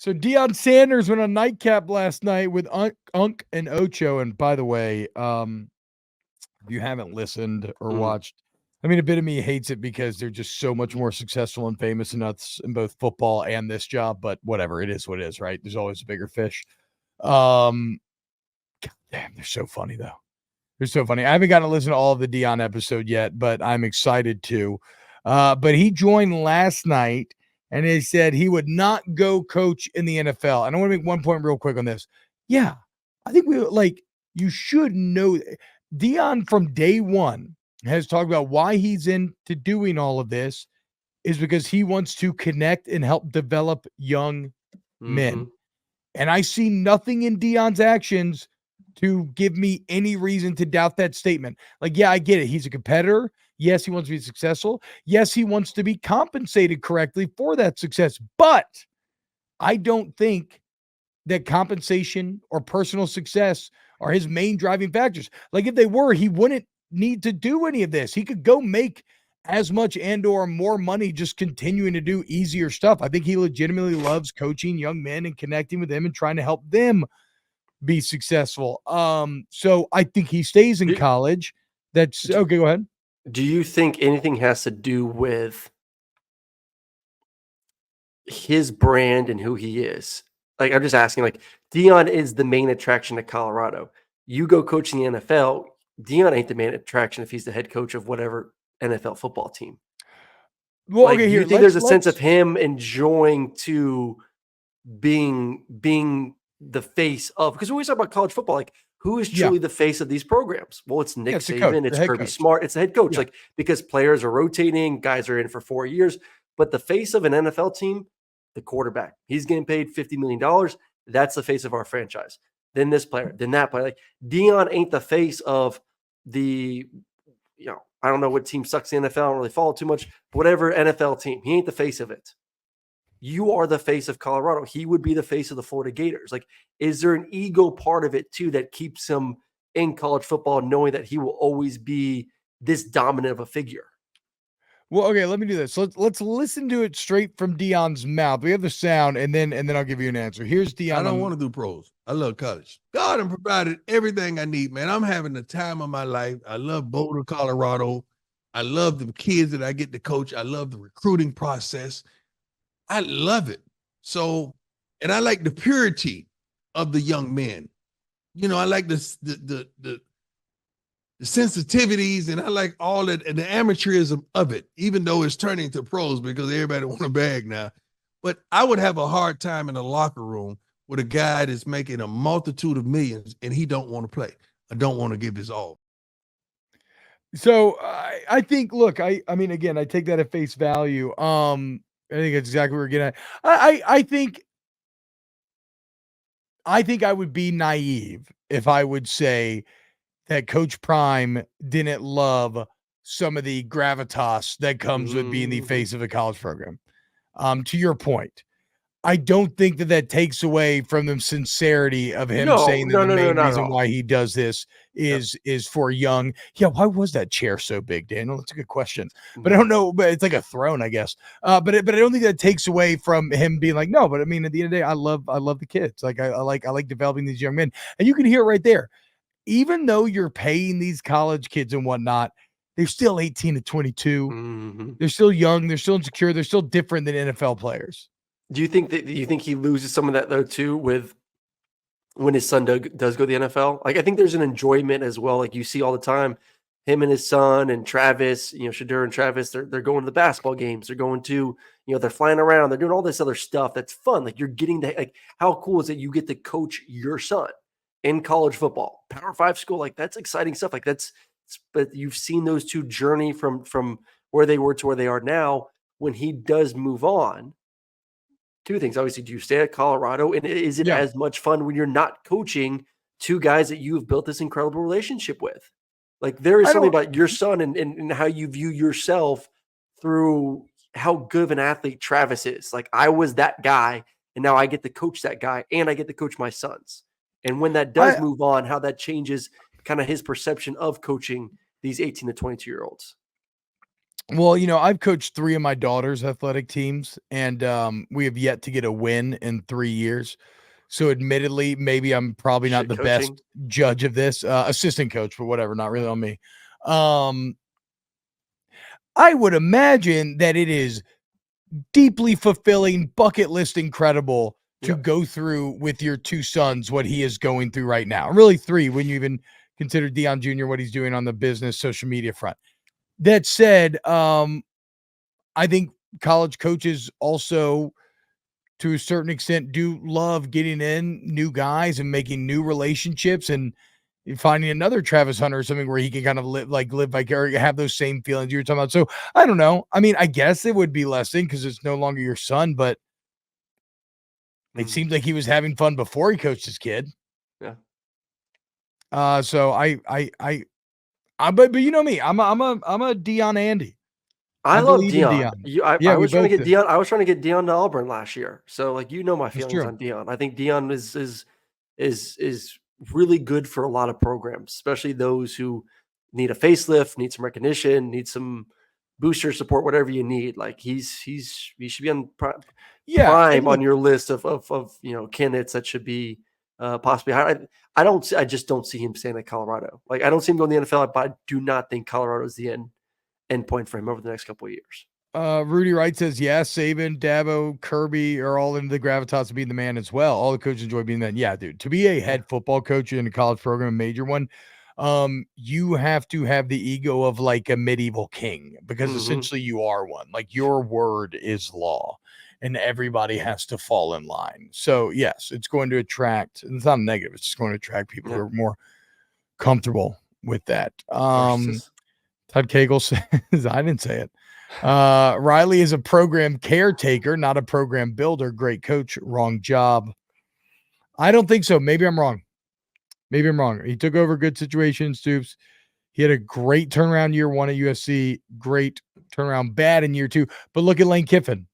So Deion Sanders went on Nightcap last night with Unk and Ocho. And by the way, if you haven't listened or watched, I mean, a bit of me hates it because they're just so much more successful and famous and nuts in both football and this job. But whatever, it is what it is, right? There's always a bigger fish. God damn, they're so funny though. They're so funny. I haven't gotten to listen to all of the Deion episode yet, but I'm excited to. But he joined last night and he said he would not go coach in the NFL. And I want to make one point real quick on this. Yeah, I think you should know Deion from day one has talked about why he's into doing all of this is because he wants to connect and help develop young men. And I see nothing in Deion's actions to give me any reason to doubt that statement. Like, yeah, I get it. He's a competitor. Yes, he wants to be successful. Yes, he wants to be compensated correctly for that success. But I don't think that compensation or personal success are his main driving factors. Like, if they were, he wouldn't need to do any of this. He could go make as much and or more money just continuing to do easier stuff. I think he legitimately loves coaching young men and connecting with them and trying to help them be successful. So I think he stays in college. That's okay. Go ahead. Do you think anything has to do with his brand and who he is? Like, I'm just asking, like, Deion is the main attraction to Colorado. You go coaching the NFL, Deion ain't the main attraction if he's the head coach of whatever NFL football team. Well, like, okay, do here, you think there's a sense of him enjoying to being the face of, because we always talk about college football, like, who is truly the face of these programs? Well, it's Nick Saban, it's Kirby Smart, it's the head coach. Like, because players are rotating, guys are in for 4 years, but the face of an NFL team, the quarterback, he's getting paid $50 million. That's the face of our franchise. Then this player, then that player. Like, Deion ain't the face of the, I don't know what team sucks in the NFL. I don't really follow too much. Whatever NFL team, he ain't the face of it. You are the face of Colorado. He would be the face of the Florida Gators. Like, is there an ego part of it too that keeps him in college football, knowing that he will always be this dominant of a figure? Well, okay, let me do this. Let's listen to it straight from Deion's mouth. We have the sound, and then I'll give you an answer. Here's Deion. I don't want to do pros. I love college. God has provided everything I need, man. I'm having the time of my life. I love Boulder, Colorado. I love the kids that I get to coach. I love the recruiting process. I love it. So, and I like the purity of the young men. I like the sensitivities, and I like all that and the amateurism of it, even though it's turning to pros because everybody want a bag now. But I would have a hard time in a locker room with a guy that's making a multitude of millions and he don't want to play. I don't want to give his all. So I think, look, I mean, again, I take that at face value. I think that's exactly what we're getting at. I think I would be naive if I would say that Coach Prime didn't love some of the gravitas that comes with being the face of a college program. To your point, I don't think that takes away from the sincerity of him saying that the main reason why he does this is for young. Yeah, why was that chair so big, Daniel? That's a good question. But I don't know. But it's like a throne, I guess. But I don't think that takes away from him being like, no. But I mean, at the end of the day, I love the kids. Like I like developing these young men, and you can hear it right there. Even though you're paying these college kids and whatnot, they're still 18 to 22. They're still young. They're still insecure. They're still different than NFL players. Do you think he loses some of that though too with when his son does go to the NFL? Like, I think there's an enjoyment as well. Like, you see all the time, him and his son and Travis, Shadur and Travis, they're going to the basketball games. They're going to, they're flying around. They're doing all this other stuff that's fun. Like, you're getting to, like, how cool is it you get to coach your son in college football, Power 5 school? Like, that's exciting stuff. Like, but you've seen those two journey from where they were to where they are now. When he does move on, two things. Obviously, do you stay at Colorado? And is it as much fun when you're not coaching two guys that you've built this incredible relationship with? Like, there is something about your son and how you view yourself through how good of an athlete Travis is. Like, I was that guy, and now I get to coach that guy, and I get to coach my sons. And when that does move on, how that changes kind of his perception of coaching these 18 to 22-year-olds. Well, I've coached 3 of my daughter's athletic teams, and we have yet to get a win in 3 years. So admittedly, maybe I'm probably not Shit the coaching. best judge of this, assistant coach, but whatever, not really on me. Um, I would imagine that it is deeply fulfilling, bucket list incredible to Yep. go through with your 2 sons what he is going through right now. Really 3 when you even consider Deion Jr., what he's doing on the business social media front. That said, I think college coaches also, to a certain extent, do love getting in new guys and making new relationships and finding another Travis Hunter or something where he can kind of live like or have those same feelings you were talking about. So I don't know. I mean, I guess it would be lessened because it's no longer your son, but it seems like he was having fun before he coached his kid. Yeah. So but you know me, I'm a Deion Andy. I love believe in Deion. Yeah, I we was trying to both get do. Deion. I was trying to get Deion to Auburn last year. So like my That's feelings true. on Deion. I think Deion is really good for a lot of programs, especially those who need a facelift, need some recognition, need some booster support, whatever you need. Like he should be on Yeah, and prime look, on your list of candidates that should be possibly hired. I just don't see him staying at Colorado. Like I don't see him going to the NFL, but I do not think Colorado is the end point for him over the next couple of years. Rudy Wright says, yeah, Saban, Dabo, Kirby are all into the gravitas of being the man as well. All the coaches enjoy being that. Yeah, dude, to be a head football coach in a college program, a major one, you have to have the ego of like a medieval king because essentially you are one. Like your word is law and everybody has to fall in line. So yes, it's going to attract, it's not negative. It's just going to attract people who are more comfortable with that. Todd Cagle says, I didn't say it. Riley is a program caretaker, not a program builder. Great coach, wrong job. I don't think so. Maybe I'm wrong. He took over good situation, Stoops. He had a great turnaround year 1 at USC, great turnaround bad in year 2. But look at Lane Kiffin.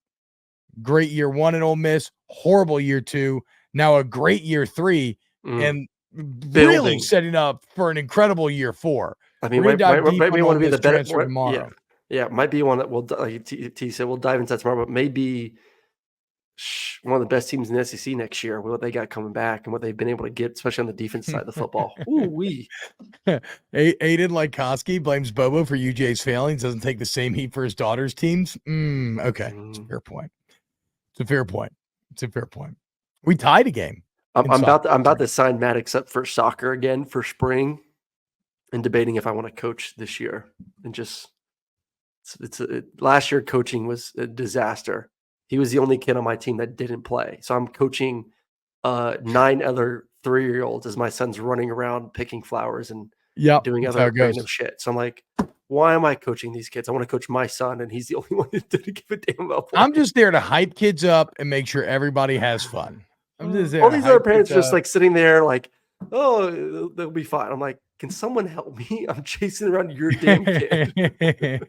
Great year 1 at Ole Miss, horrible year 2, now a great year 3, and really setting up for an incredible year 4. I mean, we're might be want to be the better transfer tomorrow. Yeah, might be one that we'll, like T said, we'll dive into that tomorrow, but maybe one of the best teams in the SEC next year with what they got coming back and what they've been able to get, especially on the defense side of the football. Ooh-wee. Aiden Lykoski blames Bobo for UJ's failings, doesn't take the same heat for his daughter's teams. Okay, it's a fair point. It's a fair point. We tied a game. I'm about to sign Maddox up for soccer again for spring and debating if I want to coach this year. And just last year coaching was a disaster. He was the only kid on my team that didn't play. So I'm coaching 9 other 3-year-olds as my son's running around picking flowers and doing other random shit. So I'm like, why am I coaching these kids? I want to coach my son, and he's the only one that didn't give a damn about playing. I'm just there to hype kids up and make sure everybody has fun. I'm just there. All these other parents are just like sitting there like, oh, they'll be fine. I'm like, can someone help me? I'm chasing around your damn kid.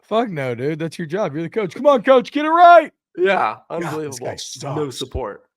Fuck no, dude. That's your job. You're the coach. Come on, coach. Get it right. Yeah. Unbelievable. God, no support.